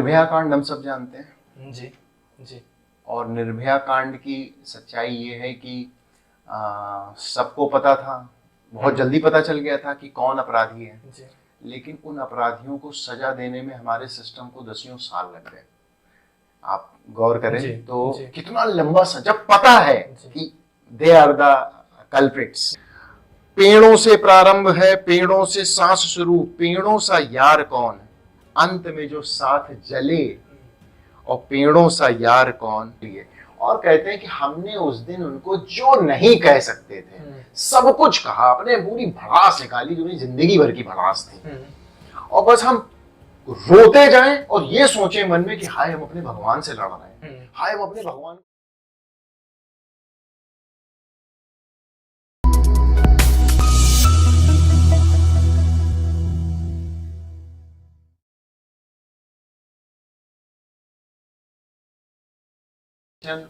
निर्भया कांड हम सब जानते हैं। जी जी। और निर्भया कांड की सच्चाई ये है कि सबको पता था, बहुत जल्दी पता चल गया था कि कौन अपराधी है जी। लेकिन उन अपराधियों को सजा देने में हमारे सिस्टम को दसियों साल लग गए। आप गौर करें जी, तो जी। कितना लंबा जब पता है कि दे आर द कल्प्रिट्स। पेड़ों से प्रारंभ है, पेड़ों से सांस शुरू, पेड़ों सा यार कौन, अंत में जो साथ जले, और पेड़ों सा यार कौन लिए। और कहते हैं कि हमने उस दिन उनको जो नहीं कह सकते थे सब कुछ कहा, अपने पूरी भड़ास निकाली जो जिंदगी भर की भड़ास थी, और बस हम रोते जाएं और ये सोचे मन में कि हाय हम अपने भगवान से लड़ रहे हैं, हाय हम अपने भगवान।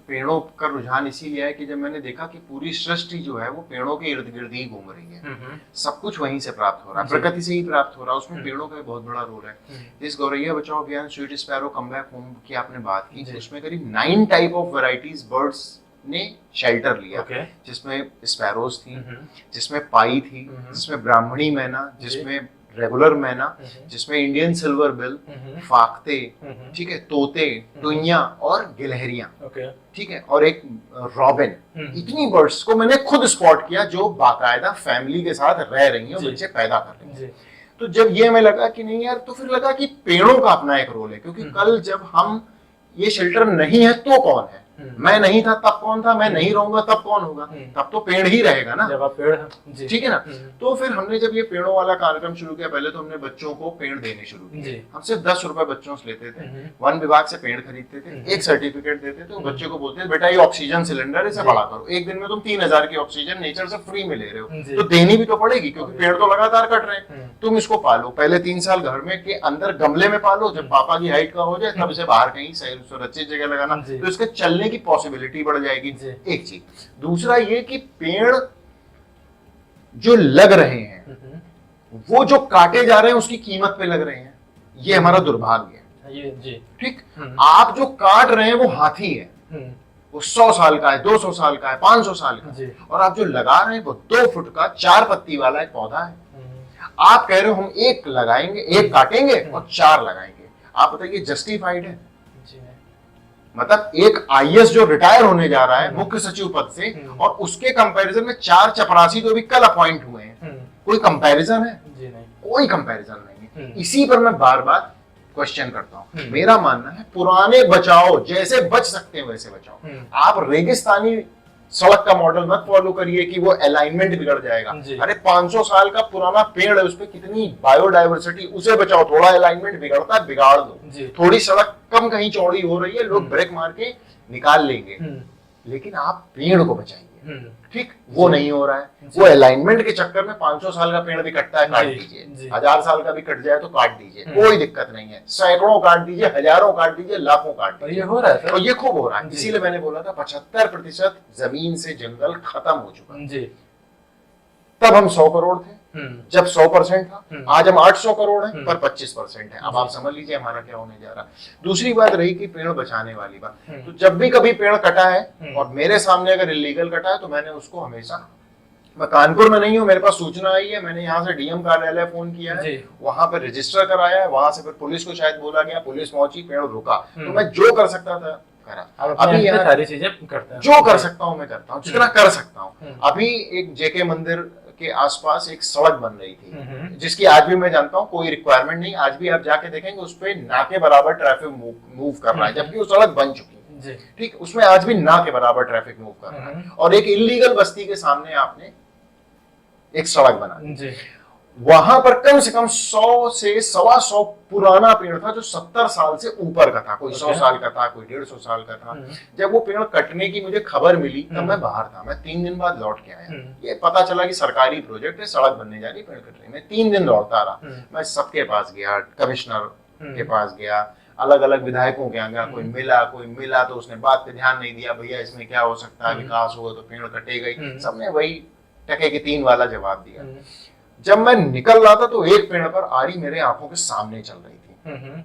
पेड़ों का रुझान इसीलिए है कि जब मैंने देखा कि पूरी सृष्टि जो है वो पेड़ों के इर्द गिर्द ही घूम रही है, सब कुछ वहीं से प्राप्त हो रहा है, प्रकृति से ही प्राप्त हो रहा है, उसमें पेड़ों का बहुत बड़ा रोल है। इस गौरैया बचाओ अभियान sweet sparrow come back home की आपने बात की, उसमें करीब 9 टाइप ऑफ वैरायटीज बर्ड्स ने शेल्टर लिया, जिसमें स्पैरोज थी, जिसमें पाई थी, जिसमें ब्राह्मणी मैना, जिसमें रेगुलर मैना, जिसमें इंडियन सिल्वर बिल, फाख्ते, ठीक है, तोते, टुइयां और गिलहरियां, ठीक है, और एक रॉबिन। इतनी बर्ड्स को मैंने खुद स्पॉट किया जो बाकायदा फैमिली के साथ रह रही हैं और बच्चे पैदा कर रही हैं। तो जब ये हमें लगा कि नहीं यार, तो फिर लगा कि पेड़ों का अपना एक रोल है, क्योंकि कल जब हम ये शेल्टर नहीं है तो कौन है, मैं नहीं था तब कौन था, मैं नहीं रहूंगा तब कौन होगा, तब तो पेड़ ही रहेगा ना, जब आप पेड़, ठीक है ना। तो फिर हमने जब ये पेड़ों वाला कार्यक्रम शुरू किया, पहले तो हमने बच्चों को पेड़ देने शुरू किए, हम सिर्फ 10 रुपए बच्चों से लेते थे, वन विभाग से पेड़ खरीदते थे, एक सर्टिफिकेट देते थे, बच्चे को बोलते थे बेटा ये ऑक्सीजन सिलेंडर, इसे बड़ा करो, एक दिन में तुम 3000 की ऑक्सीजन नेचर से फ्री में ले रहे हो, तो देनी भी तो पड़ेगी क्योंकि पेड़ तो लगातार कट रहे हैं। तुम इसको पालो, पहले 3 साल घर में के अंदर गमले में पालो, जब पापा की हाइट का हो जाए तब इसे बाहर कहीं सुरक्षित जगह लगाना, तो इसके चलने की पॉसिबिलिटी बढ़ जाएगी। एक चीज, दूसरा ये कि पेड़ जो लग रहे हैं वो जो काटे जा रहे हैं उसकी कीमत पे लग रहे हैं, ये हमारा दुर्भाग्य है। ठीक, आप जो काट रहे हैं वो हाथी है, वो 100 साल का है, 200 साल का है, 500 साल का है, और आप जो लगा रहे हैं वो 2 फुट का 4 पत्ती वाला एक पौधा है। आप कह रहे हो हम एक लगाएंगे, एक काटेंगे और 4 लगाएंगे, आप बताइए जस्टिफाइड है? मतलब एक आईएएस जो रिटायर होने जा रहा है मुख्य सचिव पद से, और उसके कंपैरिजन में 4 चपरासी तो भी कल अपॉइंट हुए हैं, कोई कंपैरिजन है? कोई कंपैरिजन नहीं है। इसी पर मैं बार बार क्वेश्चन करता हूं। मेरा मानना है पुराने बचाओ, जैसे बच सकते हैं वैसे बचाओ। आप रेगिस्तानी सड़क का मॉडल मत फॉलो करिए कि वो अलाइनमेंट बिगड़ जाएगा। अरे 500 साल का पुराना पेड़ है, उस पे कितनी बायोडाइवर्सिटी, उसे बचाओ, थोड़ा अलाइनमेंट बिगड़ता है बिगाड़ दो, थोड़ी सड़क कम कहीं चौड़ी हो रही है, लोग ब्रेक मार के निकाल लेंगे, लेकिन आप पेड़ को बचाएंगे, ठीक, वो नहीं हो रहा है। वो अलाइनमेंट के चक्कर में 500 साल का पेड़ भी कटता है, काट दीजिए, 1000 साल का भी कट जाए तो काट दीजिए, कोई दिक्कत नहीं है, सैकड़ों काट दीजिए, हजारों काट दीजिए, लाखों काट दीजिए, ये हो रहा है, और ये खूब हो रहा है। इसीलिए मैंने बोला था 75% जमीन से जंगल खत्म हो चुका। तब हम 100 करोड़ थे जब 100% था, आज हम 800 करोड़ हैं पर 25% है। अब आप समझ लीजिए हमारा क्या होने जा रहा है। दूसरी बात रही कि पेड़ बचाने वाली बात, तो जब भी कभी पेड़ कटा है और मेरे सामने अगर इलीगल कटा है तो मैंने उसको हमेशा, मैं कानपुर में नहीं हूँ, मेरे पास सूचना आई है, मैंने यहाँ से डीएम कार्यालय फोन किया है, वहां पर रजिस्टर कराया है, वहां से फिर पुलिस को शायद बोला गया, पुलिस पहुंची, पेड़ रुका, तो मैं जो कर सकता था करा। अभी यहाँ सारी चीजें करता हूँ, जो कर सकता हूँ मैं करता हूँ, जितना कर सकता हूँ। अभी एक जेके मंदिर के आसपास एक सड़क बन रही थी, जिसकी आज भी मैं जानता हूँ कोई रिक्वायरमेंट नहीं, आज भी आप जाके देखेंगे उस पे ना के बराबर ट्रैफिक मूव कर रहा है, जबकि वो सड़क बन चुकी है, ठीक, उसमें आज भी ना के बराबर ट्रैफिक मूव कर रहा है। और एक इलीगल बस्ती के सामने आपने एक सड़क बना, वहां पर कम से कम 100 से 125 पुराना पेड़ था जो 70 साल से ऊपर का था, कोई 100 साल का था, कोई 150 साल का था। जब वो पेड़ कटने की मुझे खबर मिली तब मैं बाहर था, मैं 3 दिन बाद लौट के आया, ये पता चला कि सरकारी प्रोजेक्ट है, सड़क बनने जा रही, पेड़ कट रही। मैं 3 दिन लौटता रहा, मैं सबके पास गया, कमिश्नर के पास गया, अलग अलग विधायकों के यहाँ गया, कोई मिला तो उसने बात पे ध्यान नहीं दिया, भैया इसमें क्या हो सकता है, विकास होगा तो पेड़ कटेगा ही, सबने वही टके के 3 वाला जवाब दिया। जब मैं निकल रहा था तो एक पेड़ पर आरी मेरे आंखों के सामने चल रही थी,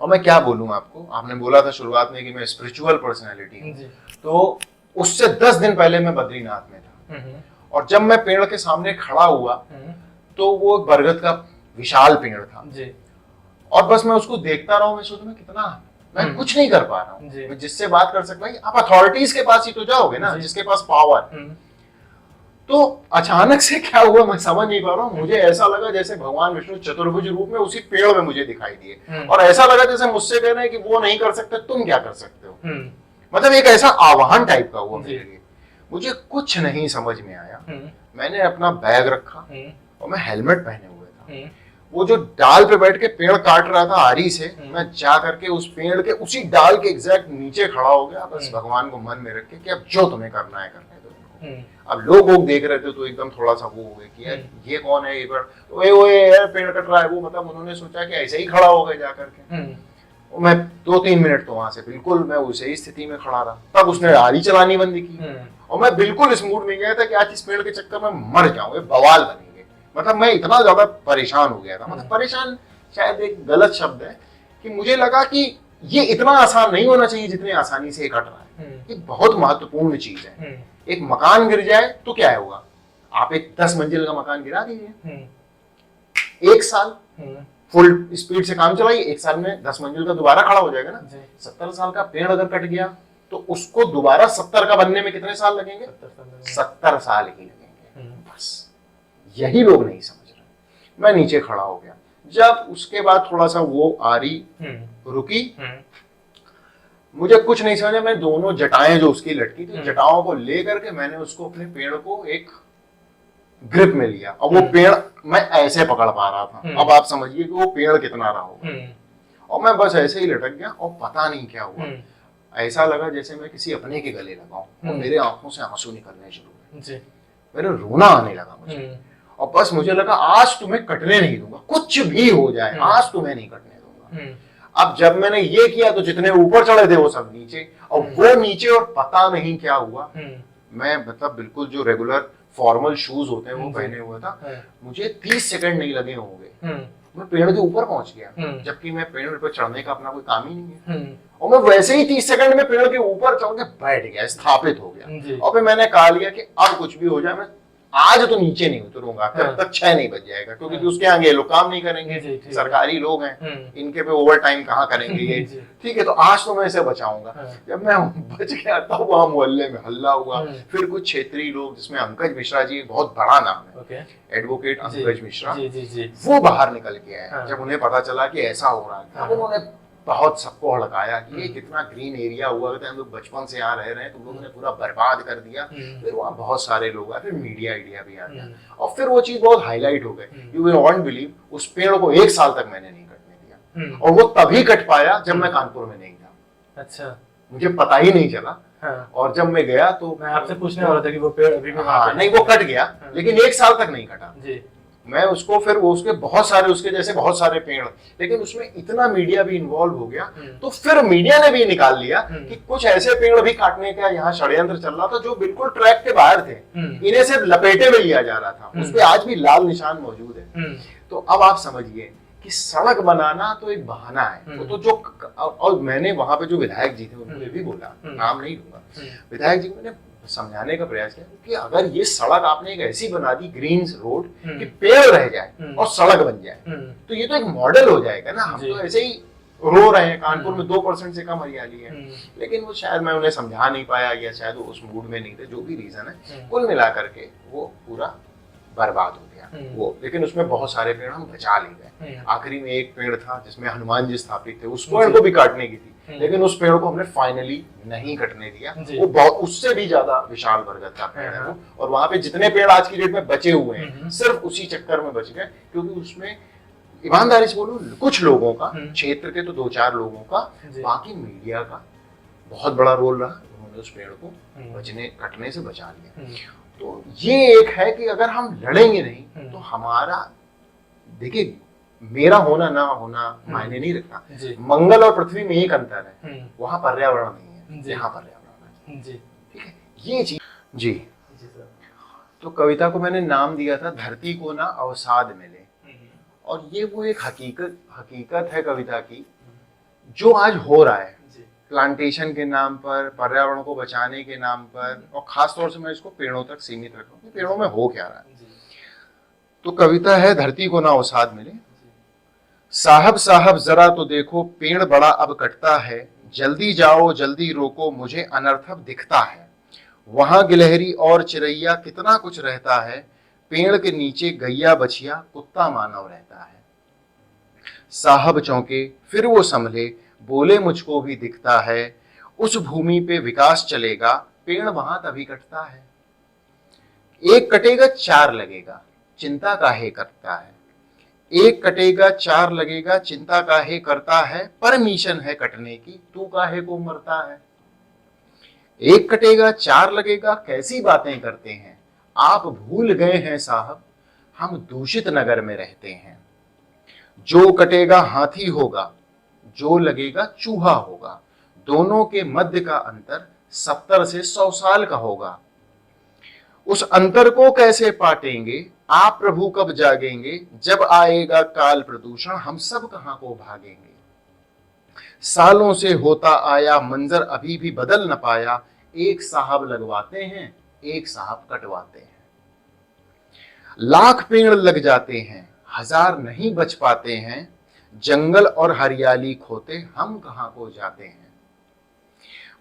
और मैं क्या बोलूं आपको, आपने बोला था शुरुआत में कि मैं स्पिरिचुअल पर्सनैलिटी हूँ, तो उससे 10 दिन पहले मैं बद्रीनाथ में था, और जब मैं पेड़ के सामने खड़ा हुआ तो वो बरगद का विशाल पेड़ था और बस मैं उसको देखता रहा हूँ। मैं सोचूं मैं कितना, मैं कुछ नहीं कर पा रहा हूँ, मैं जिससे बात कर सकता हूँ, आप अथॉरिटीज के पास ही तो जाओगे ना, जिसके पास पावर। तो अचानक से क्या हुआ मैं समझ नहीं पा रहा हूँ, मुझे ऐसा लगा जैसे भगवान विष्णु चतुर्भुज रूप में उसी पेड़ में मुझे दिखाई दिए, और ऐसा लगा जैसे मुझसे कह रहे हैं कि वो नहीं कर सकते, तुम क्या कर सकते हो। मतलब एक ऐसा आह्वान टाइप का हुआ मेरे लिए, मुझे कुछ नहीं समझ में आया। मैंने अपना बैग रखा और मैं हेलमेट पहने हुए था, वो जो डाल पे बैठ के पेड़ काट रहा था आरी से, मैं जा करके उस पेड़ के उसी डाल के एग्जैक्ट नीचे खड़ा हो गया, बस भगवान को मन में रख के कि अब जो तुम्हें करना है करने दो। अब लोग देख रहे थे तो एकदम थोड़ा सा वो हो गया कि यार ये कौन है, यार पेड़ कट रहा है वो, मतलब उन्होंने सोचा कि ऐसे ही खड़ा हो गए जाकर के। मैं 2-3 मिनट तो वहां से बिल्कुल मैं उसी ही स्थिति में खड़ा रहा, तब उसने आरी चलानी बंद की और मैं बिल्कुल इस मूड में गया था कि आज इस पेड़ के चक्कर में मर जाऊं, बवाल बनेंगे। मतलब मैं इतना ज्यादा परेशान हो गया था, मतलब परेशान शायद एक गलत शब्द है, कि मुझे लगा कि ये इतना आसान नहीं होना चाहिए जितने आसानी से कट रहा है। ये बहुत महत्वपूर्ण चीज है। एक मकान गिर जाए तो क्या होगा, आप एक 10 मंजिल का मकान गिरा दीजिए, 1 साल फुल स्पीड से काम चलाइए, 1 साल में 10 मंजिल का दोबारा खड़ा हो जाएगा ना। 70 साल का पेड़ अगर कट गया तो उसको दोबारा 70 का बनने में कितने साल लगेंगे, 70 साल ही लगेंगे। बस यही लोग नहीं समझ रहे। मैं नीचे खड़ा हो गया, जब उसके बाद थोड़ा सा वो आरी रुकी, मुझे कुछ नहीं समझा, मैं दोनों जटाएं जो उसकी लटकी थी, जटाओं को लेकर के मैंने उसको अपने पेड़ को एक ग्रिप में लिया, और वो पेड़ मैं ऐसे पकड़ पा रहा था। अब आप समझिए कि वो पेड़ कितना रहा होगा, और मैं बस ऐसे ही लटक गया, और पता नहीं क्या हुआ, ऐसा लगा जैसे मैं किसी अपने के गले लगाऊं, और मेरे आंखों से आंसू निकलने शुरू हुए, मेरे रोना आने लगा मुझे, और बस मुझे लगा आज तुम्हें कटने नहीं दूंगा, कुछ भी हो जाए आज तुम्हें नहीं कटने दूंगा। अब जब मैंने ये किया तो जितने ऊपर चढ़े थे वो सब नीचे, और वो नीचे, और पता नहीं क्या हुआ। मैं मतलब बिल्कुल जो रेगुलर फॉर्मल शूज होते हैं वो पहने हुआ था, मुझे 30 सेकंड नहीं लगे होंगे, मैं पेड़ के ऊपर पहुंच गया, जबकि मैं पेड़ पर चढ़ने का अपना कोई काम ही नहीं है, और मैं वैसे ही 30 सेकंड में पेड़ के ऊपर चढ़ के बैठ गया, स्थापित हो गया। और फिर मैंने कहा लिया कि अब कुछ भी हो जाए मैं आज तो नीचे नहीं उतरूंगा जब तक 6 नहीं बज जाएगा, क्योंकि उसके आगे लोग काम नहीं करेंगे, सरकारी लोग हैं, इनके पे ओवर टाइम कहाँ करेंगे ये, ठीक है, तो आज तो मैं इसे बचाऊंगा। जब मैं बच गया तब वहां मोहल्ले में हल्ला हुआ, फिर कुछ क्षेत्रीय लोग, जिसमें अंकज मिश्रा जी, बहुत बड़ा नाम है, एडवोकेट अंकज मिश्रा, वो बाहर निकल के आए। जब उन्हें पता चला कि ऐसा हो रहा है, तब उन्होंने बहुत सबको हड़काया कि ये कितना ग्रीन एरिया हुआ था, हम लोग बचपन से यहाँ रह रहे हैं, तुम लोगों ने पूरा बर्बाद कर दिया। फिर वहाँ बहुत सारे लोग आए, फिर मीडिया भी आ गया, और फिर वो चीज बहुत हाईलाइट हो गई। यू विल नॉट बिलीव, उस पेड़ को 1 साल तक मैंने नहीं कटने दिया, और वो तभी कट पाया जब मैं कानपुर में नहीं था। अच्छा, मुझे पता ही नहीं चला। और जब मैं गया तो मैं आपसे पूछने वाला था कि वो पेड़ अभी भी नहीं, वो कट गया, लेकिन 1 साल तक नहीं कटा। मैं उसको फिर उसके बहुत सारे, उसके जैसे बहुत सारे पेड़, लेकिन उसमें इतना मीडिया भी इन्वॉल्व हो गया, तो फिर मीडिया ने भी निकाल लिया कि कुछ ऐसे पेड़ भी काटने का यहाँ षड्यंत्र चल रहा था जो बिल्कुल ट्रैक के बाहर थे, इन्हें सिर्फ लपेटे में लिया जा रहा था, उसपे आज भी लाल निशान मौजूद है। तो अब आप समझिए कि सड़क बनाना तो एक बहाना है, वो तो जो, और मैंने वहां पे जो विधायक जी थे उन्होंने भी बोला, नाम नहीं लूंगा, विधायक जी मैंने समझाने का प्रयास किया कि अगर ये सड़क आपने एक ऐसी बना दी, ग्रीन रोड, कि पेड़ रह जाए और सड़क बन जाए, तो ये तो एक मॉडल हो जाएगा ना। हम तो ऐसे ही रो रहे हैं, कानपुर में 2% से कम हरियाली है, लेकिन वो शायद मैं उन्हें समझा नहीं पाया, या शायद वो उस मूड में नहीं थे, जो भी रीजन है, कुल मिला करके वो पूरा बर्बाद हो गया वो। लेकिन उसमें बहुत सारे पेड़ हम बचा ले गए। आखिरी में एक पेड़ था जिसमें हनुमान जी स्थापित थे, उस पेड़ को भी काटने की थी, लेकिन उस पेड़ को हमने फाइनली नहीं कटने दिया। वो बहुत, उससे भी ज्यादा विशाल बरगद का पेड़ है वो, और वहां पे जितने पेड़ आज की डेट में बचे हुए हैं सिर्फ उसी चक्कर में बच गए, क्योंकि उसमें ईमानदारी से बोलूं कुछ लोगों का, क्षेत्र के तो 2-4 लोगों का, बाकी मीडिया का बहुत बड़ा रोल रहा। उन्होंने उस पेड़ को कटने से बचा लिया। तो ये एक है कि अगर हम लड़ेंगे नहीं तो हमारा, देखिए मेरा होना ना होना मायने नहीं रखता। मंगल और पृथ्वी में एक अंतर है, वहां पर्यावरण नहीं है, यहाँ पर्यावरण है। ठीक है, ये चीज जी। तो कविता को मैंने नाम दिया था धरती को ना अवसाद मिले, और ये वो एक हकीकत है कविता की जो आज हो रहा है जी, प्लांटेशन के नाम पर, पर्यावरण को बचाने के नाम पर, और खास तौर से मैं इसको पेड़ों तक सीमित रखूं कि पेड़ों में हो क्या रहा है। जी, तो कविता है, धरती को ना उसाद मिले, जी, साहब साहब जरा तो देखो पेड़ बड़ा अब कटता है, जल्दी जाओ जल्दी रोको मुझे अनर्थक दिखता है, वहां गिलहरी और चिड़ैया कितना कुछ रहता है, पेड़ के नीचे गैया बछिया कुत्ता मानव रहता है। साहब चौंके फिर वो संभले, बोले मुझको भी दिखता है, उस भूमि पे विकास चलेगा, पेड़ वहां तभी कटता है। एक कटेगा चार लगेगा, चिंता काहे करता है, एक कटेगा चार लगेगा, चिंता काहे करता है, परमिशन है कटने की, तू काहे को मरता है। एक कटेगा चार लगेगा, कैसी बातें करते हैं, आप भूल गए हैं साहब हम दूषित नगर में रहते हैं। जो कटेगा हाथी होगा, जो लगेगा चूहा होगा, दोनों के मध्य का अंतर 70 से 100 साल का होगा। उस अंतर को कैसे पाटेंगे, आप प्रभु कब जागेंगे, जब आएगा काल प्रदूषण हम सब कहां को भागेंगे। सालों से होता आया मंजर अभी भी बदल न पाया, एक साहब लगवाते हैं एक साहब कटवाते हैं। लाख पेड़ लग जाते हैं, हजार नहीं बच पाते हैं, जंगल और हरियाली खोते हम कहां को जाते हैं।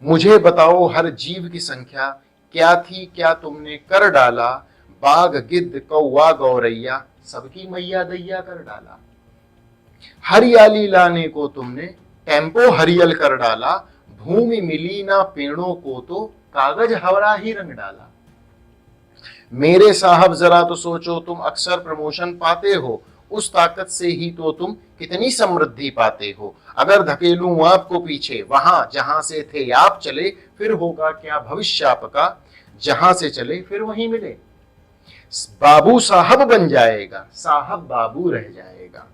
मुझे बताओ हर जीव की संख्या क्या थी, क्या तुमने कर डाला, बाघ गिद्ध कौवा गौरैया सबकी मैया दैया कर डाला। हरियाली लाने को तुमने टेम्पो हरियल कर डाला, भूमि मिली ना पेड़ों को तो कागज हवरा ही रंग डाला। मेरे साहब जरा तो सोचो, तुम अक्सर प्रमोशन पाते हो, उस ताकत से ही तो तुम कितनी समृद्धि पाते हो। अगर धकेलूं आपको पीछे वहां जहां से थे आप चले, फिर होगा क्या भविष्य आपका, जहां से चले फिर वहीं मिले। बाबू साहब बन जाएगा, साहब बाबू रह जाएगा।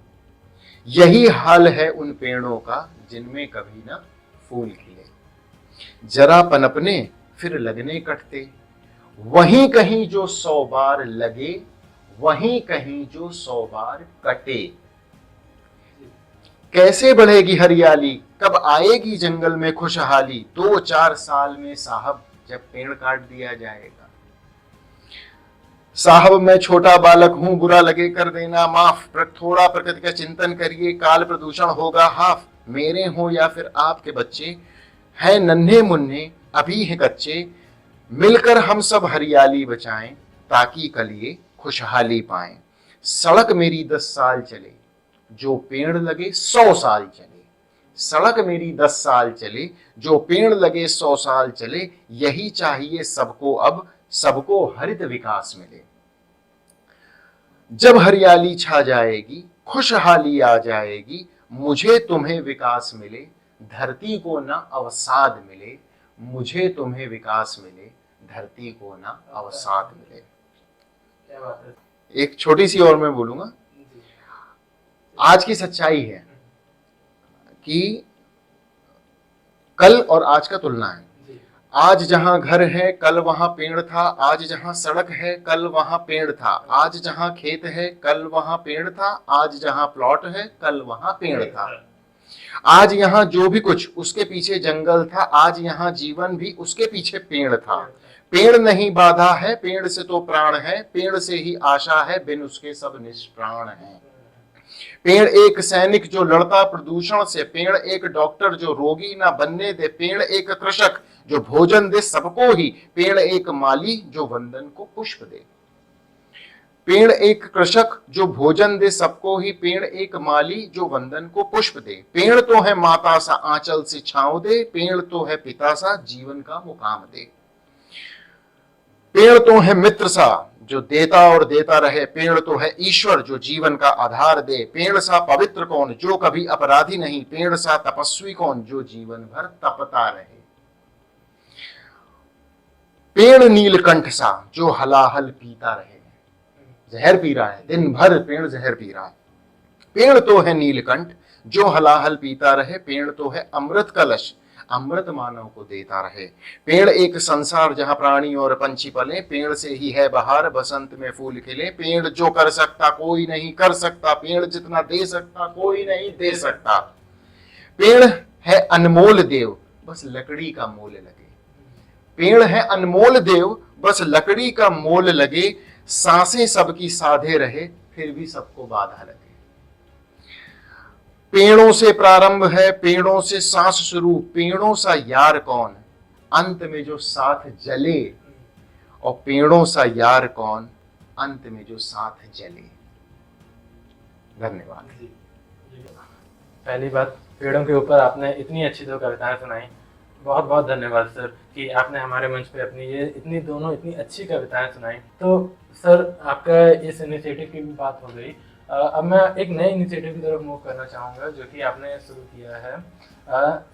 यही हाल है उन पेड़ों का जिनमें कभी ना फूल खिले, जरा पनपने फिर लगने कटते, वहीं कहीं जो 100 बार लगे, वहीं कहीं जो 100 बार कटे। कैसे बढ़ेगी हरियाली, कब आएगी जंगल में खुशहाली, 2-4 साल में साहब जब पेड़ काट दिया जाएगा। साहब मैं छोटा बालक हूं, बुरा लगे कर देना माफ, थोड़ा प्रकृति का चिंतन करिए, काल प्रदूषण होगा हाफ। मेरे हो या फिर आपके बच्चे हैं नन्हे मुन्ने अभी हैं कच्चे, मिलकर हम सब हरियाली बचाएं, ताकि कल ये खुशहाली पाएं। सड़क मेरी 10 साल चले, जो पेड़ लगे 100 साल चले। सड़क मेरी 10 साल चले, जो पेड़ लगे 100 साल चले, यही चाहिए सबको अब, सबको हरित विकास मिले। जब हरियाली छा जाएगी, खुशहाली आ जाएगी, मुझे तुम्हें विकास मिले, धरती को ना अवसाद मिले, मुझे तुम्हें विकास मिले, धरती को ना अवसाद मिले। क्या बात है। एक छोटी सी और मैं बोलूंगा, जी, आज की सच्चाई है कि कल और आज का तुलना है। जी, आज जहां घर है कल वहां पेड़ था, आज जहां सड़क है कल वहां पेड़ था, आज जहां खेत है कल वहां पेड़ था, आज जहां प्लॉट है कल वहां पेड़ था। आज यहाँ जो भी कुछ उसके पीछे जंगल था, आज यहाँ जीवन भी उसके पीछे पेड़ था। पेड़ नहीं बाधा है, पेड़ से तो प्राण है, पेड़ से ही आशा है, बिन उसके सब निष्प्राण है। पेड़ एक सैनिक जो लड़ता प्रदूषण से, पेड़ एक डॉक्टर जो रोगी ना बनने दे, पेड़ एक कृषक जो भोजन दे सबको ही, पेड़ एक माली जो वंदन को पुष्प दे। पेड़ एक कृषक जो भोजन दे सबको ही, पेड़ एक माली जो वंदन को पुष्प दे। पेड़ तो है माता सा आंचल से छांव दे, पेड़ तो है पिता सा जीवन का मुकाम दे। पेड़ तो है मित्र सा जो देता और देता रहे, पेड़ तो है ईश्वर जो जीवन का आधार दे। पेड़ सा पवित्र कौन जो कभी अपराधी नहीं, पेड़ सा तपस्वी कौन जो जीवन भर तपता रहे। पेड़ नीलकंठ सा जो हलाहल पीता रहे, जहर पी रहा है दिन भर, पेड़ जहर पी रहा है। पेड़ तो है नीलकंठ जो हलाहल पीता रहे, पेड़ तो है अमृत कलश अमृत मानव को देता रहे। पेड़ एक संसार जहां प्राणी और पंछी पले, पेड़ से ही है बहार बसंत में फूल खिले। पेड़ जो कर सकता कोई नहीं कर सकता, पेड़ जितना दे सकता कोई नहीं दे सकता। पेड़ है अनमोल देव, बस लकड़ी का मोल लगे। पेड़ है अनमोल देव, बस लकड़ी का मोल लगे। सांसें सबकी साधे रहे, फिर भी सबको बाधा लगे। पेड़ों से प्रारंभ है, पेड़ों से सांस शुरू। पेड़ों सा यार कौन, अंत में जो साथ जले। और पेड़ों सा यार कौन, अंत में जो साथ जले। धन्यवाद। पहली बात, पेड़ों के ऊपर आपने इतनी अच्छी दो कविताएं सुनाई, बहुत बहुत धन्यवाद सर कि आपने हमारे मंच पे अपनी ये इतनी अच्छी कविताएं सुनाई। तो सर, आपका इस इनिशिएटिव की भी बात हो गई। अब मैं एक नए इनिशिएटिव की तरफ मूव करना चाहूँगा जो कि आपने शुरू किया है,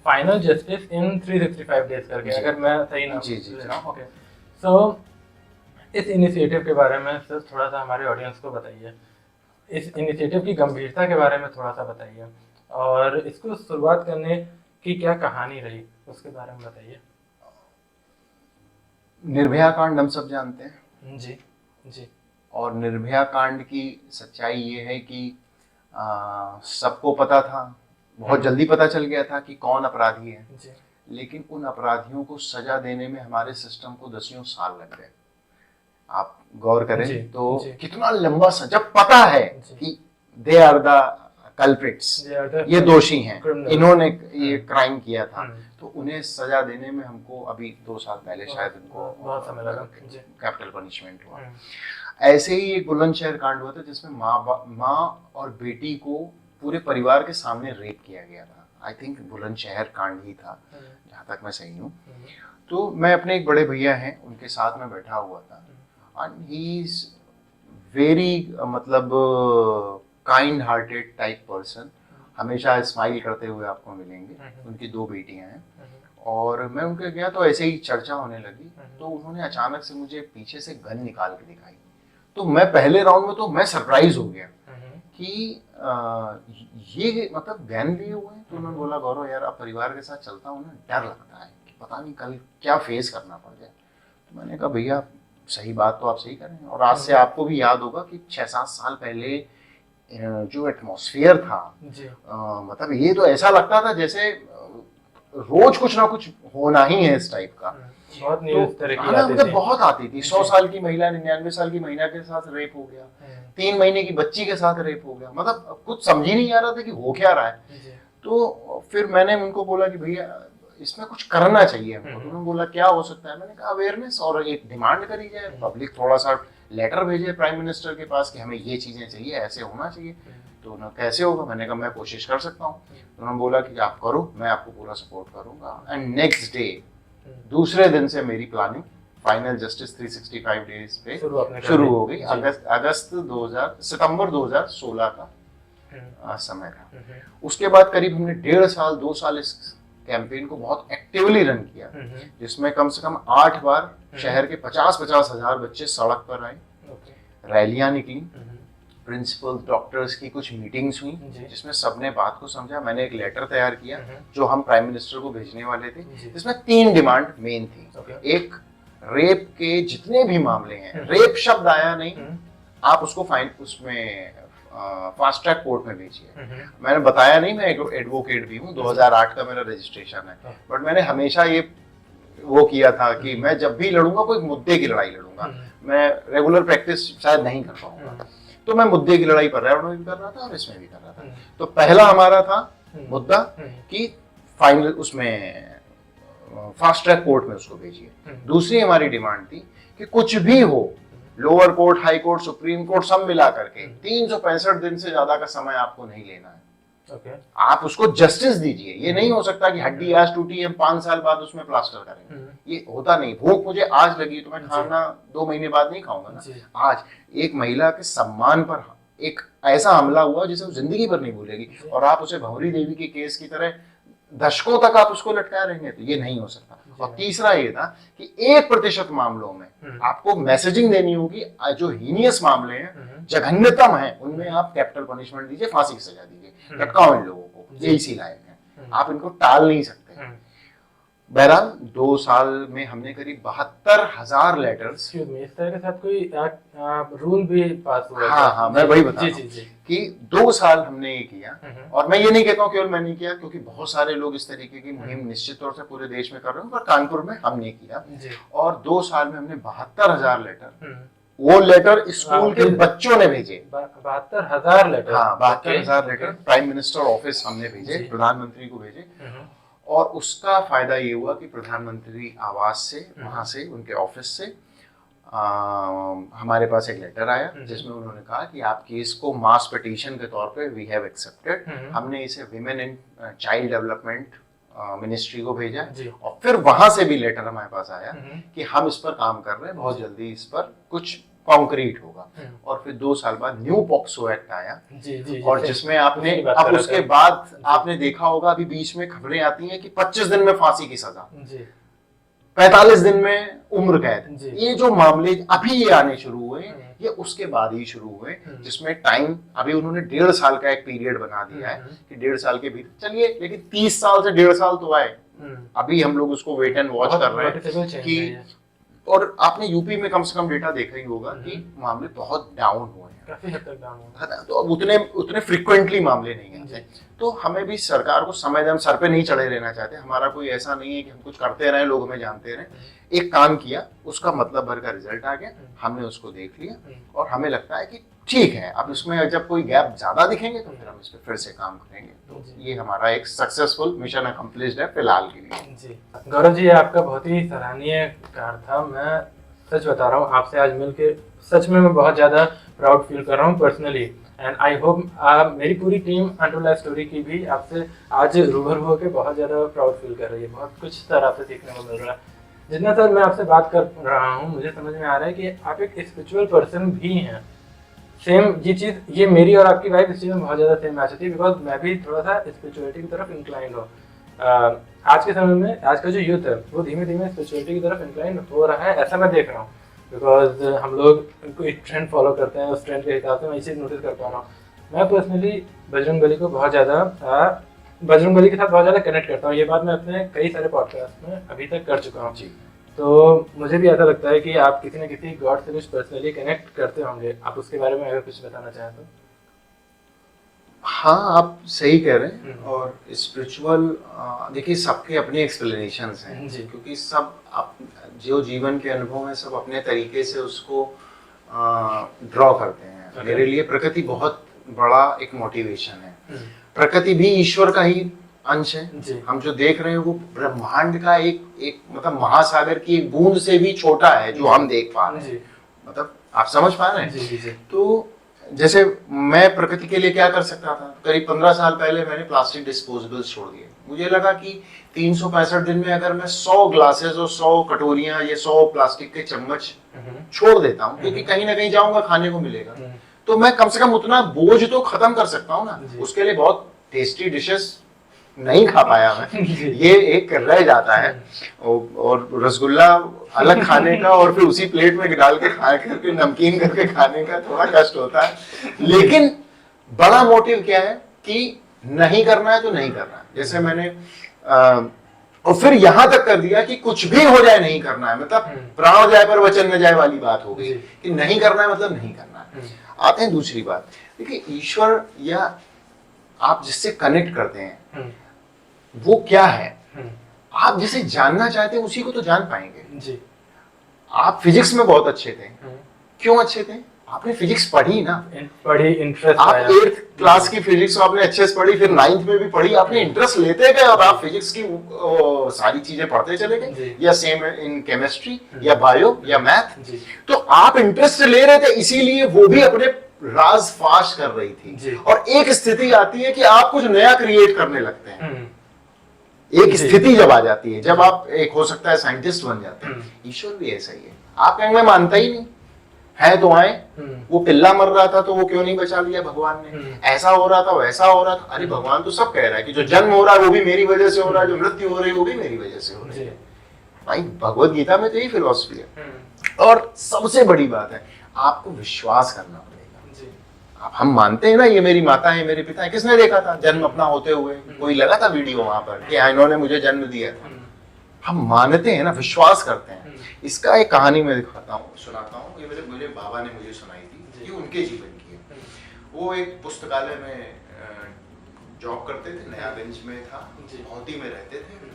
फाइनल जस्टिस इन 365 डेज करके, अगर मैं सही नाम ले रहा हूँ। ओके, सो इस इनिशिएटिव के बारे में सर थोड़ा सा हमारे ऑडियंस को बताइए। इस इनिशिएटिव की गंभीरता के बारे में थोड़ा सा बताइए, और इसको शुरुआत करने की क्या कहानी रही उसके बारे में बताइए। निर्भया कांड हम सब जानते हैं। जी जी। और निर्भया कांड की सच्चाई ये है कि सबको पता था, बहुत जल्दी पता चल गया था कि कौन अपराधी है जी। लेकिन उन अपराधियों को सजा देने में हमारे सिस्टम को 10 साल लग गए। आप गौर करें जी, तो जी। कितना लंबा जब पता है कि दे आर द कल्प्रिट्स, ये दोषी हैं, इन्होंने ये क्राइम किया था, तो उन्हें सजा देने में हमको अभी 2 साल पहले शायद उनको बहुत समय लगा, कैपिटल पनिशमेंट हुआ। ऐसे ही एक बुलंदशहर कांड हुआ था जिसमें माँ और बेटी को पूरे परिवार के सामने रेप किया गया था। आई थिंक बुलंदशहर कांड ही था, जहाँ तक मैं सही हूँ। तो मैं अपने एक बड़े भैया हैं, उनके साथ में बैठा हुआ था, एंड ही इज वेरी मतलब काइंड हार्टेड टाइप पर्सन, हमेशा स्माइल करते हुए आपको मिलेंगे। उनकी 2 बेटियां हैं, और मैं उनके गया तो ऐसे ही चर्चा होने लगी, तो उन्होंने अचानक से मुझे पीछे से गन निकाल के दिखाई। तो मैं पहले राउंड में तो मैं सरप्राइज हो गया कि ये मतलब गन लिए हुए हैं। तो उन्होंने बोला, गौरव यार, अब परिवार के साथ चलता हूँ ना, डर लगता है कि पता नहीं कल क्या फेस करना पड़ जाए। तो मैंने कहा, भैया सही बात तो आप सही कर रहे हैं, और आज से आपको भी याद होगा कि 6-7 साल पहले जो एटमॉस्फेयर था, मतलब ये तो ऐसा लगता था जैसे रोज कुछ ना कुछ होना ही है इस टाइप का। बहुत न्यूज़ तरह की आती थी, बहुत आती थी। 100 साल की महिला 99 साल की महिला के साथ रेप हो गया, 3 महीने की बच्ची के साथ रेप हो गया, मतलब कुछ समझ ही नहीं आ रहा था कि हो क्या रहा है। तो फिर मैंने उनको बोला कि भैया इसमें कुछ करना चाहिए हमको। तो उन्होंने बोला क्या हो सकता है। मैंने कहा अवेयरनेस, और एक डिमांड करी जाए, पब्लिक थोड़ा सा लेटर भेजे प्राइम मिनिस्टर के पास कि हमें ये चीजें चाहिए, ऐसे होना चाहिए। तो उन्होंने कैसे होगा, मैंने कहा मैं कोशिश कर सकता हूँ। उन्होंने बोला कि आप करो, मैं आपको पूरा सपोर्ट करूंगा। एंड नेक्स्ट डे, दूसरे दिन से मेरी प्लानिंग फाइनल जस्टिस 365 डेज पे शुरू हो गई। सितंबर 2016 का समय था। उसके बाद करीब हमने 1.5 साल 2 साल इस कैंपेन को बहुत एक्टिवली रन किया, जिसमें कम से कम 8 बार शहर के 50-50 हजार बच्चे सड़क पर आए, रैलियां निकली, प्रिंसिपल डॉक्टर्स की कुछ मीटिंग्स हुई जिसमें सबने बात को समझा। मैंने एक लेटर तैयार किया जो हम प्राइम मिनिस्टर को भेजने वाले थे, जिसमें 3 डिमांड मेन थी। एक, रेप के जितने भी मामले हैं, रेप शब्द आया नहीं, आप उसको उसमें फास्ट ट्रैक कोर्ट में भेजिए। मैंने बताया नहीं, मैं एडवोकेट भी हूँ, 2008 का मेरा रजिस्ट्रेशन है, बट मैंने हमेशा ये वो किया था कि मैं जब भी लड़ूंगा कोई मुद्दे की लड़ाई लड़ूंगा, मैं रेगुलर प्रैक्टिस शायद नहीं कर पाऊंगा। तो मैं मुद्दे की लड़ाई पर्यावरण में भी कर रहा था और इसमें भी कर रहा था। तो पहला हमारा था मुद्दा कि फाइनल उसमें फास्ट ट्रैक कोर्ट में उसको भेजिए। दूसरी हमारी डिमांड थी कि कुछ भी हो, lower court, high court, supreme court सब मिला करके 365 दिन से ज्यादा का समय आपको नहीं लेना है। आप उसको जस्टिस दीजिए। ये नहीं हो सकता कि हड्डी आज टूटी है 5 साल बाद उसमें प्लास्टर करेंगे, ये होता नहीं। भूख मुझे आज लगी तो मैं खाना 2 महीने बाद नहीं खाऊंगा ना। आज एक महिला के सम्मान पर एक ऐसा हमला हुआ जिसे वो जिंदगी भर नहीं भूलेगी, और आप उसे भंवरी देवी के केस की तरह दशकों तक आप उसको लटकाए रहेंगे, तो ये नहीं हो सकता। और तीसरा ये था कि 1% मामलों में आपको मैसेजिंग देनी होगी, जो हीनियस मामले हैं, जघन्यतम है, उनमें आप कैपिटल पनिशमेंट दीजिए, फांसी की सजा दीजिए, लटकाओ इन लोगों को, यही सी लाइन है, आप इनको टाल नहीं सकते। बहरहाल 2 साल में हमने करीब 72,000 लेटर्स। इस तरह के साथ कोई रूल भी पास हुआ? हाँ, मैं वही बता रहा हूँ जी। कि 2 साल हमने ये किया, और मैं ये नहीं कहता हूँ केवल मैंने किया, क्योंकि बहुत सारे लोग इस तरीके की मुहिम निश्चित तौर से पूरे देश में कर रहे हैं, पर कानपुर में हमने किया, और 2 साल में हमने 72,000 लेटर, वो लेटर स्कूल के बच्चों ने भेजे। 72,000 लेटर? हाँ, 72,000 लेटर प्राइम मिनिस्टर ऑफिस हमने भेजे, प्रधानमंत्री को भेजे, और उसका फायदा ये हुआ कि प्रधानमंत्री आवास से, वहां से, उनके ऑफिस से हमारे पास एक लेटर आया जिसमें उन्होंने कहा कि आपकी इसको मास पिटीशन के तौर पे वी हैव एक्सेप्टेड। हमने इसे women and child development ministry को भेजा, और फिर वहां से भी लेटर हमारे पास आया कि हम इस पर काम कर रहे हैं, बहुत जल्दी इस पर कुछ कॉन्क्रीट होगा। और फिर 2 साल बाद न्यू पॉक्सो एक्ट आया, और जिसमें आपने अब उसके बाद आपने देखा होगा, अभी बीच में खबरें आती हैं कि 25 दिन में फांसी की सजा, 45 दिन में उम्र कैद। ये जो मामले अभी ये आने शुरू हुए, ये उसके बाद ही शुरू हुए, जिसमें टाइम अभी उन्होंने 1.5 साल का एक पीरियड बना दिया है कि 1.5 साल के भीतर चलिए, लेकिन 30 साल से 1.5 साल तो आए, अभी हम लोग उसको वेट एंड वॉच कर रहे हैं कि, और आपने यूपी में कम से कम डेटा देखा ही होगा कि मामले बहुत डाउन हुए हैं, काफी हद तक डाउन हुए हैं, तो अब उतने फ्रिक्वेंटली मामले नहीं आते। तो हमें भी सरकार को समय, हम सर पे नहीं चढ़े रहना चाहते, हमारा कोई ऐसा नहीं है कि हम कुछ करते रहे, लोग हमें जानते रहे। एक काम किया, उसका मतलब भर का रिजल्ट आ गया, हमने उसको देख लिया, और हमें लगता है कि ठीक है, अब इसमें जब कोई गैप ज्यादा दिखेंगे तो फिर हम इस पर फिर से काम करेंगे। तो ये हमारा एक सक्सेसफुल मिशन अकम्प्लिश्ड है फिलहाल के लिए। जी गौरव जी, आपका बहुत ही सराहनीय कार्य था। मैं सच बता रहा हूँ, आपसे आज मिलके सच में मैं बहुत ज्यादा प्राउड फील कर रहा हूँ पर्सनली, एंड आई होप मेरी पूरी टीम अनटोल्ड लाइफ स्टोरी की भी आपसे आज रूबरू होकर बहुत ज्यादा प्राउड फील कर रही है। बहुत कुछ सर आपसे सीखने को मिल रहा है। जितना सर मैं आपसे बात कर रहा हूँ, मुझे समझ में आ रहा है कि आप एक स्पिरिचुअल पर्सन भी हैं। सेम ये चीज़, ये मेरी और आपकी वाइफ इस चीज़ में बहुत ज़्यादा सेम मैच होती है, बिकॉज मैं भी थोड़ा सा स्पिरिचुअलिटी की तरफ इंक्लाइंड हूँ। आज के समय में आज का जो यूथ है वो धीमे धीमे स्पिरिचुअलिटी की तरफ इंक्लाइंड हो रहा है, ऐसा मैं देख रहा हूँ, बिकॉज हम लोग कोई ट्रेंड फॉलो करते हैं, उस ट्रेंड के हिसाब से मैं ये चीज़ नोटिस कर पा रहा हूँ। मैं पर्सनली बजरंगबली को बहुत ज़्यादा बजरंगबली के साथ बहुत ज़्यादा कनेक्ट करता हूँ। ये बात मैं अपने कई सारे पॉडकास्ट में अभी तक कर चुका हूँ। तो मुझे भी ऐसा लगता है कि आप किसी न किसी गॉड से कुछ पर्सनली कनेक्ट करते होंगे। आप उसके बारे में अगर कुछ बताना चाहें तो। हाँ, आप सही कह रहे हैं, और स्पिरिचुअल देखिए सबके अपने एक्सप्लेनेशंस हैं, क्योंकि सब जो जीवन के अनुभव हैं सब अपने तरीके से उसको ड्रॉ करते हैं। मेरे लिए प्रकृति बहुत बड़ा एक मोटिवेशन है। प्रकृति भी ईश्वर का ही अंश है। हम जो देख रहे हैं वो ब्रह्मांड का एक मतलब महासागर की एक बूंद से भी छोटा है जो हम देख पा रहे हैं। मतलब आप समझ पा रहे हैं? तो जैसे मैं प्रकृति के लिए क्या कर सकता था, करीब 15 साल पहले मैंने प्लास्टिक डिस्पोजेबल्स छोड़ दिए। मुझे लगा कि 365 दिन में अगर मैं 100 ग्लासेस और 100 कटोरियां या 100 प्लास्टिक के चम्मच छोड़ देता हूँ, क्योंकि कहीं ना कहीं जाऊंगा खाने को मिलेगा, तो मैं कम से कम उतना बोझ तो खत्म कर सकता हूँ ना। उसके लिए बहुत टेस्टी डिशेस नहीं खा पाया मैं, ये एक रह जाता है, और रसगुल्ला अलग खाने का और फिर उसी प्लेट में डाल के खा करके नमकीन करके खाने का थोड़ा कष्ट होता है। लेकिन बड़ा मोटिव क्या है कि नहीं करना है तो नहीं करना है। जैसे मैंने और फिर यहां तक कर दिया कि कुछ भी हो जाए नहीं करना है, मतलब प्राण जाए पर वचन न जाए वाली बात हो गई कि नहीं करना है मतलब नहीं करना है। आते हैं दूसरी बात, देखिए ईश्वर या आप जिससे कनेक्ट करते हैं वो क्या है, आप जिसे जानना चाहते हैं उसी को तो जान पाएंगे जी। आप फिजिक्स में बहुत अच्छे थे, क्यों अच्छे थे? आपने फिजिक्स पढ़ी ना, पढ़ी, इंटरेस्ट आप 8th क्लास की फिजिक्स आपने अच्छे से पढ़ी, फिर 9th में भी पढ़ी, आपने इंटरेस्ट लेते गए और आप फिजिक्स की सारी चीजें पढ़ते चले गए, या सेम इन केमिस्ट्री या बायो या मैथ। तो आप इंटरेस्ट ले रहे थे, इसीलिए वो भी अपने राज फाश कर रही थी। और एक स्थिति आती है कि आप कुछ नया क्रिएट करने लगते हैं, एक स्थिति जब आ जाती है, जब आप एक हो सकता है साइंटिस्ट बन जाते हैं। ईश्वर भी ऐसा ही है। आप कहेंगे मैं मानता ही नहीं है, तो आए वो पिल्ला मर रहा था तो वो क्यों नहीं बचा लिया भगवान ने, ऐसा हो रहा था वैसा हो रहा था। अरे भगवान तो सब कह रहा है कि जो जन्म हो रहा है वो भी मेरी वजह से हो रहा है, जो मृत्यु हो रही है वो भी मेरी वजह से हो रही है। भाई भगवत गीता में तो यही फिलॉसफी है। और सबसे बड़ी बात है, आपको विश्वास करना पड़ेगा। हम मानते हैं ना ये मेरी माता है, मेरे पिता है, किसने देखा था जन्म अपना होते हुए? कोई लगा था वीडियो वहां पर कि इन्होंने मुझे जन्म दिया था? हम मानते हैं ना, विश्वास करते हैं। इसका एक कहानी मैं दिखाता हूँ, सुनाता हूँ। ये मेरे मेरे बाबा ने मुझे सुनाई थी, ये उनके जीवन की है। वो एक पुस्तकालय में जॉब करते थे, नयागंज में था, भौती में रहते थे।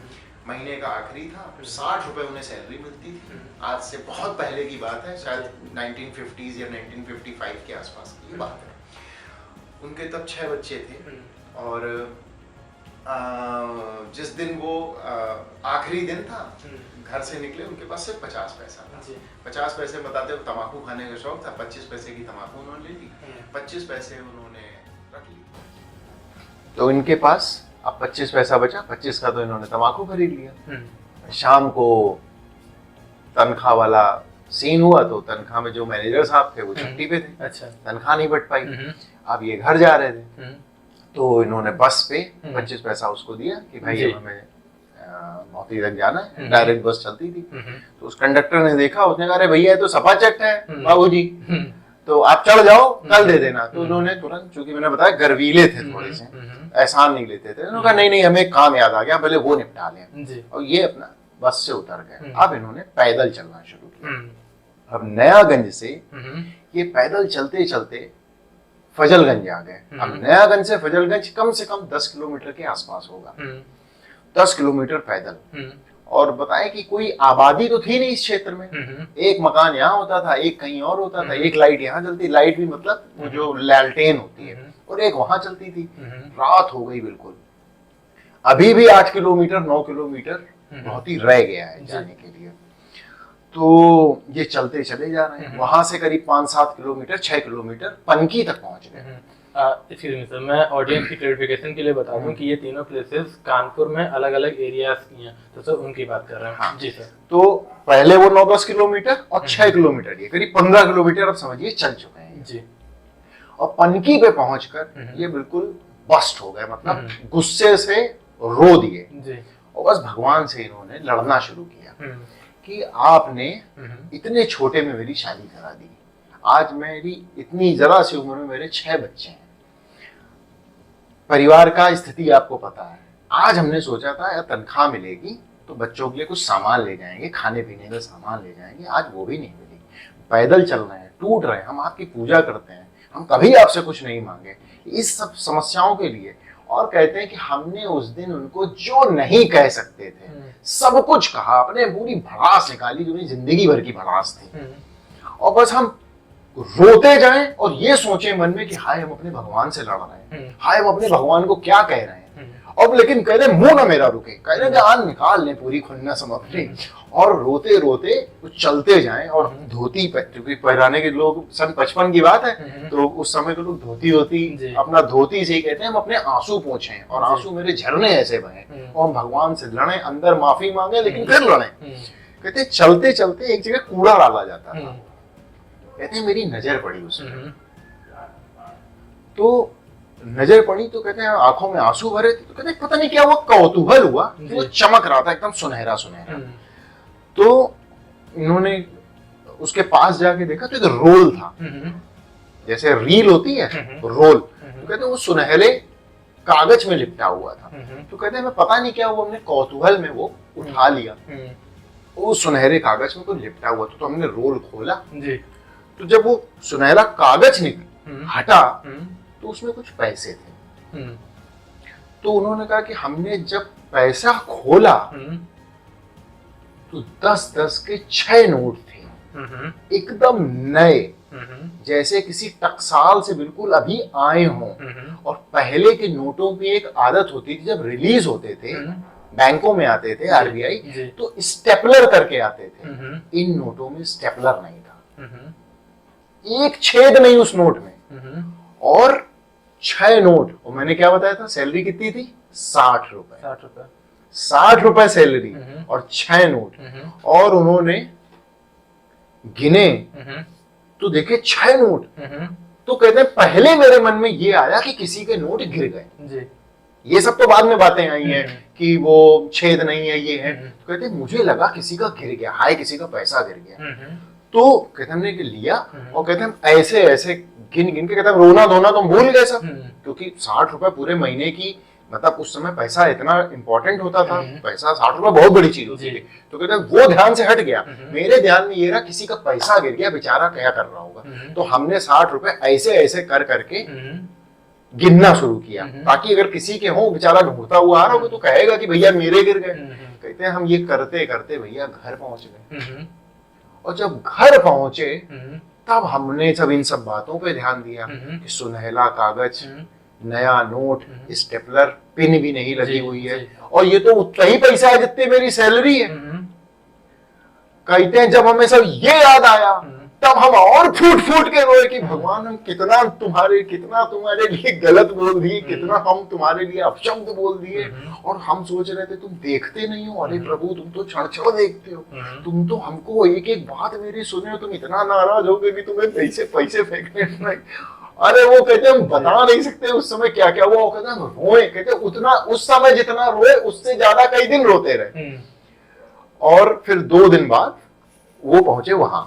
महीने का आखिरी था, 60 रुपए उन्हें सैलरी मिलती थी। आज से बहुत पहले की बात है, शायद 1950s या 1955 के आसपास की बात है। उनके तब 6 बच्चे थे और जिस दिन वो आखिरी दिन था, घर से निकले, उनके पास सिर्फ 50 पैसा था। 50 पैसे बताते हुए तम्बाकू खाने का शौक था, 25 पैसे की तम्बाकू उन्होंने ले ली, 25 पैसे उन्होंने रख ली। तो इनके पास अब 25 पैसा बचा, 25 का तो इन्होंने तम्बाकू खरीद लिया। शाम को तनख्वाह वाला सीन हुआ, तो तनख्वाह में जो मैनेजर साहब थे वो छुट्टी पे थे। अच्छा। तनख्वाह नहीं बढ़ पाई। अब ये घर जा रहे थे, तो इन्होंने बस पे 25 पैसा उसको दिया कि भाई अब हमें भौती तक जाना है, डायरेक्ट बस चलती थी। तो उस कंडक्टर ने देखा, उसने कहा अरे भैया ये तो सपा चट है बाबूजी, तो आप चढ़ जाओ, कल दे देना। तो उन्होंने तुरंत, चूंकि मैंने बताया गर्वीले थे थोड़े से, एहसान नहीं लेते थे, उन्होंने कहा नहीं नहीं हमें काम याद आ गया, पहले वो निपटा लें। और ये अपना बस से उतर गए। अब इन्होंने पैदल चलना शुरू किया। अब नयागंज से ये पैदल चलते चलते फजलगंज आ गए। अब नयागंज से फजलगंज कम से कम 10 किलोमीटर के आसपास होगा। 10 किलोमीटर पैदल। और बताएं कि कोई आबादी तो थी नहीं इस क्षेत्र में। एक मकान यहाँ होता था, एक कहीं और होता था, एक लाइट यहाँ चलती, लाइट भी मतलब वो जो लैलटेन होती है, और एक वहां चलती थी। रात हो गई बिल्कुल। अभी भी 8 किलोमीटर 9 किलोमीटर बहुत ही रह गया है जाने के लिए। तो ये चलते चले जा रहे हैं। वहां से करीब 5-7 किलोमीटर 6 किलोमीटर पनकी तक पहुंच गए। एक्सक्यूज मी सर, मैं ऑडियंस की क्लैरिफिकेशन के लिए बता दूं कि ये तीनों प्लेसेस कानपुर में अलग अलग एरियाज की हैं, तो सर उनकी बात कर रहे हैं। हाँ। जी सर। तो पहले वो 9-10 किलोमीटर और 6 किलोमीटर, ये करीब 15 किलोमीटर अब समझिए चल चुके हैं जी। और पनकी पे पहुंचकर ये बिल्कुल बस्ट हो गए, मतलब गुस्से से रो दिए जी। और बस भगवान से इन्होंने लड़ना शुरू किया कि आपने इतने छोटे में मेरी शादी करा दी, आज मेरी इतनी जरा सी उम्र में मेरे 6 बच्चे हैं, परिवार का स्थिति आपको पता है। आज हमने सोचा था यार तनख्वाह मिलेगी तो बच्चों के लिए कुछ सामान ले जाएंगे, खाने पीने का सामान ले जाएंगे, आज वो भी नहीं मिली। पैदल चल रहे हैं, टूट रहे हैं, हम आपकी पूजा करते हैं, हम कभी आपसे कुछ नहीं मांगे। इस सब समस्याओं के लिए, और कहते हैं कि हमने उस दिन उनको जो नहीं कह सकते थे सब कुछ कहा, अपने पूरी भड़ास निकाली जो जिंदगी भर की भड़ास थी। और बस हम रोते जाएं और ये सोचे मन में कि हाय हम अपने भगवान से लड़ रहे हैं, हाय हम अपने भगवान को क्या कह रहे हैं। अब लेकिन कह रहे मुंह ना मेरा रुके, कह रहे जान निकाल लें पूरी खुन्नस हम अपनी, और रोते रोते चलते जाएं। और धोती पहनाने के लोग, सन 55 की बात है, तो उस समय के लोग धोती अपना धोती से ही कहते हैं हम अपने आंसू पोंछें और आंसू मेरे झरने ऐसे बहे और हम भगवान से लड़ें, अंदर माफी मांगे लेकिन फिर लड़ें। कहते चलते चलते एक जगह कूड़ा डाला जाता था, कहते मेरी नजर पड़ी उसमें, तो नजर पड़ी तो कहते हैं आंखों में आंसू भरे थे, तो कहते पता नहीं क्या वो कौतूहल हुआ, वो चमक रहा था एकदम सुनहरा सुनहरा। तो इन्होंने उसके पास जाके देखा तो एक रोल था, जैसे रील होती है रोल, तो कहते वो सुनहरे कागज में लिपटा हुआ था। तो कहते हैं मैं पता नहीं क्या हुआ, हमने कौतूहल में वो उठा लिया, वो सुनहरे कागज में कोई लिपटा हुआ था। तो हमने रोल खोला, तो जब वो सुनहरा कागज हटा तो उसमें कुछ पैसे थे। तो उन्होंने कहा कि हमने जब पैसा खोला तो 10-10 के 6 नोट थे, एकदम नए, जैसे किसी टकसाल से बिल्कुल अभी आए हों। और पहले के नोटों की एक आदत होती थी, जब रिलीज होते थे बैंकों में आते थे आरबीआई, तो स्टेपलर करके आते थे। इन नोटों में स्टेपलर नहीं था, एक छेद नहीं उस नोट में, और 6 नोट। और मैंने क्या बताया था सैलरी कितनी थी? 60 रुपए। 60 रुपए सैलरी और 6 नोट। और उन्होंने गिने तो देखे 6 नोट। तो कहते हैं पहले मेरे मन में ये आया कि किसी के नोट गिर गए। ये सब तो बाद में बातें आई हैं कि वो छेद नहीं है, ये है। तो कहते मुझे लगा किसी का गिर गया, हाय किसी का पैसा गिर गया। तो कहते हमने लिया और कहते हम ऐसे ऐसे गिन गिन के, कहते रोना धोना तो भूल गए सब, क्योंकि 60 रुपए पूरे महीने की मतलब उस समय पैसा इतना इंपॉर्टेंट होता था, पैसा 60 रुपए बहुत बड़ी चीज होती थी। तो कहते वो ध्यान से हट गया, मेरे ध्यान में ये रहा किसी का पैसा गिर गया, बेचारा क्या कर रहा होगा। तो हमने 60 रुपए ऐसे ऐसे कर करके गिनना शुरू किया, ताकि अगर किसी के हो बेचारा ढूंढता हुआ आ रहा हो तो कहेगा कि भैया मेरे गिर गए। कहते हैं हम ये करते करते भैया घर पहुंच गए, और जब घर पहुंचे तब हमने जब इन सब बातों पे ध्यान दिया कि सुनहला कागज, नया नोट, स्टेपलर, पिन भी नहीं लगी हुई है, और ये तो उतना ही पैसा है जितनी मेरी सैलरी है। कहते हैं जब हमें सब ये याद आया तब हम और फूट फूट के रोए कि भगवान हम कितना तुम्हारे लिए गलत बोल दिए, कितना हम तुम्हारे लिए अपशब्द बोल दिए। और हम सोच रहे थे तुम देखते नहीं हो, अरे प्रभु तुम तो क्षण क्षण देखते हो, तुम तो हमको एक एक बात मेरी सुने हो, तुम इतना नाराज हो गए कि तुम्हें पैसे फेंकने। अरे वो कहते हम बता नहीं सकते उस समय क्या क्या हुआ। कहते हम रोए, कहते उतना उस समय जितना रोए उससे ज्यादा कई दिन रोते रहे। और फिर 2 दिन बाद वो पहुंचे वहां,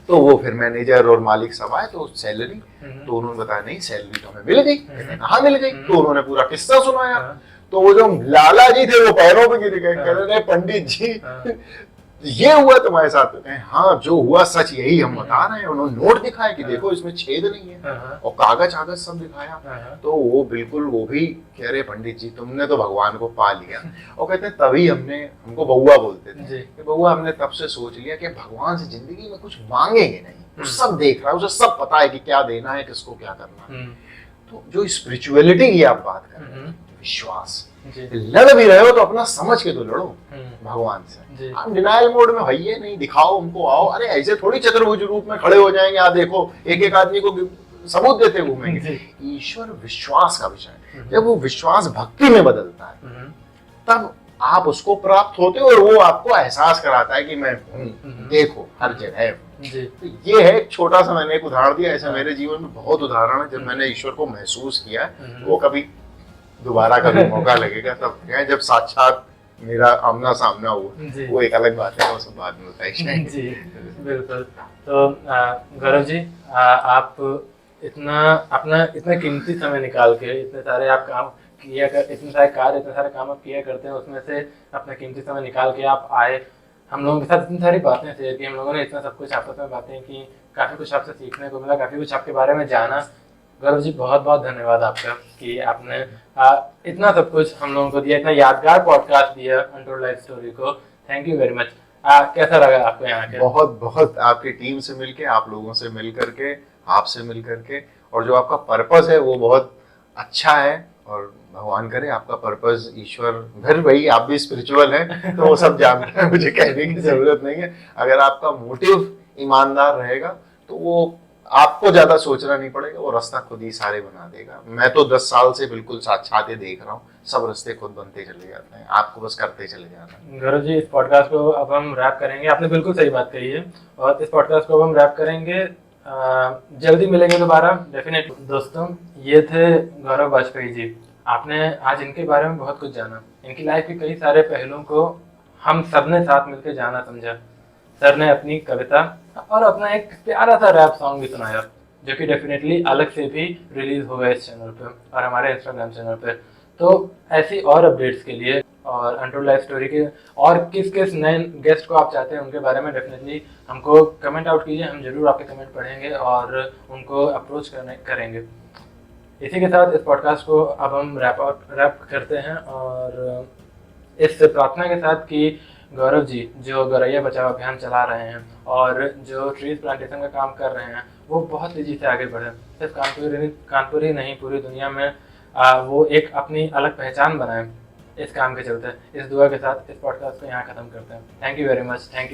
तो वो फिर मैनेजर और मालिक सब आए, तो सैलरी, तो उन्होंने बताया नहीं सैलरी तो हमें मिल गई। कहाँ मिल गई? तो उन्होंने पूरा किस्सा सुनाया। तो वो जो लाला जी थे वो पैरों पे गिर गए, कह रहे पंडित जी ये हुआ तुम्हारे साथ? तो कहें हाँ जो हुआ सच यही हम बता रहे हैं। उन्होंने नोट दिखाया कि देखो इसमें छेद नहीं है, और कागज सब दिखाया। तो वो बिल्कुल वो भी कह रहे पंडित जी तुमने तो भगवान को पा लिया। और कहते हैं तभी हमको बउआ बोलते थे कि बउआ हमने तब से सोच लिया कि भगवान से जिंदगी में कुछ मांगेंगे नहीं, वो सब देख रहा है, उसे सब पता है कि क्या देना है, किसको क्या करना है। तो जो स्पिरिचुअलिटी की आप बात कर रहे हैं, विश्वास, लड़ भी रहे हो तो अपना समझ के तो लड़ो भगवान से। हम डिनायल मोड में भैया नहीं दिखाओ हमको, आओ। अरे ऐसे थोड़ी चतुर्भुज रूप में खड़े हो जाएंगे, आ देखो एक एक आदमी को सबूत देते घूमेंगे। ईश्वर विश्वास का विषय, जब वो विश्वास भक्ति में बदलता है तब आप उसको प्राप्त होते हो, और वो आपको एहसास कराता है कि मैं हूँ, देखो हर जगह। तो ये है एक छोटा सा मैंने एक उदाहरण दिया, ऐसा मेरे जीवन में बहुत उदाहरण है जब मैंने ईश्वर को महसूस किया। वो कभी दोबारा कभी मौका लगेगा तब, जब साक्षात मेरा आमना सामना हुआ, वो एक अलग बात है, वो सब बाद में बताइए। जी बिल्कुल। तो गौरव जी, आप इतना कीमती समय निकाल के इतने सारे आप काम किया कर, इतने सारे कार्य, इतने सारे काम आप किया करते हैं, उसमें से अपना कीमती समय निकाल के आप आए, हम लोगों के साथ इतनी सारी बातें शेयर की, हम लोगों ने इतना सब कुछ आपस में बातें की, काफी कुछ आपसे सीखने को मिला, काफी कुछ आपके बारे में जाना। गौरव जी बहुत बहुत धन्यवाद आपका कि आपने इतना सब कुछ हम लोगों को दिया, इतना यादगार पॉडकास्ट दिया अनटोल्ड लाइफ स्टोरी को। Thank you very much. कैसा लगा आपको यहाँ के? बहुत बहुत आपकी टीम से मिलके, आप लोगों से मिल करके, आपसे मिल करके, और जो आपका पर्पस है वो बहुत अच्छा है। और भगवान करे आपका पर्पस ईश्वर, फिर वही आप भी स्पिरिचुअल हैं तो वो सब जानते हैं, मुझे कहने की जरूरत नहीं है। अगर आपका मोटिव ईमानदार रहेगा तो वो आपको ज्यादा सोचना नहीं पड़ेगा, वो रास्ता खुद ही सारे बना देगा। मैं तो 10 साल से बिल्कुल साक्षात ही देख रहा हूँ, सब रास्ते खुद बनते चले जाते हैं, आपको बस करते चले जाना है। गौरव जी इस पॉडकास्ट को अब हम रैप करेंगे, आपने बिल्कुल सही बात कही है, और इस पॉडकास्ट को अब हम रैप करेंगे। जल्दी मिलेंगे दोबारा डेफिनेट। दोस्तों ये थे गौरव वाजपेयी जी, आपने आज इनके बारे में बहुत कुछ जाना, इनकी लाइफ के कई सारे पहलुओं को हम सब ने साथ मिलकर जाना समझा। सर ने अपनी कविता और अपना एक प्यारा सा रैप सॉन्ग भी सुनाया, जो कि डेफिनेटली अलग से भी रिलीज होगा इस चैनल पे और हमारे इंस्टाग्राम चैनल पे। तो ऐसी और अपडेट्स के लिए और अनटोल्ड लाइफ स्टोरी के और किस किस नए गेस्ट को आप चाहते हैं उनके बारे में डेफिनेटली हमको कमेंट आउट कीजिए, हम जरूर आपके कमेंट पढ़ेंगे और उनको अप्रोच करेंगे। इसी के साथ इस पॉडकास्ट को अब हम रैप करते हैं, और इस प्रार्थना के साथ कि गौरव जी जो गौरैया बचाओ अभियान चला रहे हैं और जो ट्रीज प्लांटेशन का काम कर रहे हैं वो बहुत तेजी से आगे बढ़े, सिर्फ कानपुर ही नहीं पूरी दुनिया में वो एक अपनी अलग पहचान बनाए इस काम के चलते। इस दुआ के साथ इस पॉडकास्ट को यहाँ खत्म करते हैं। Thank you very much. Thank you.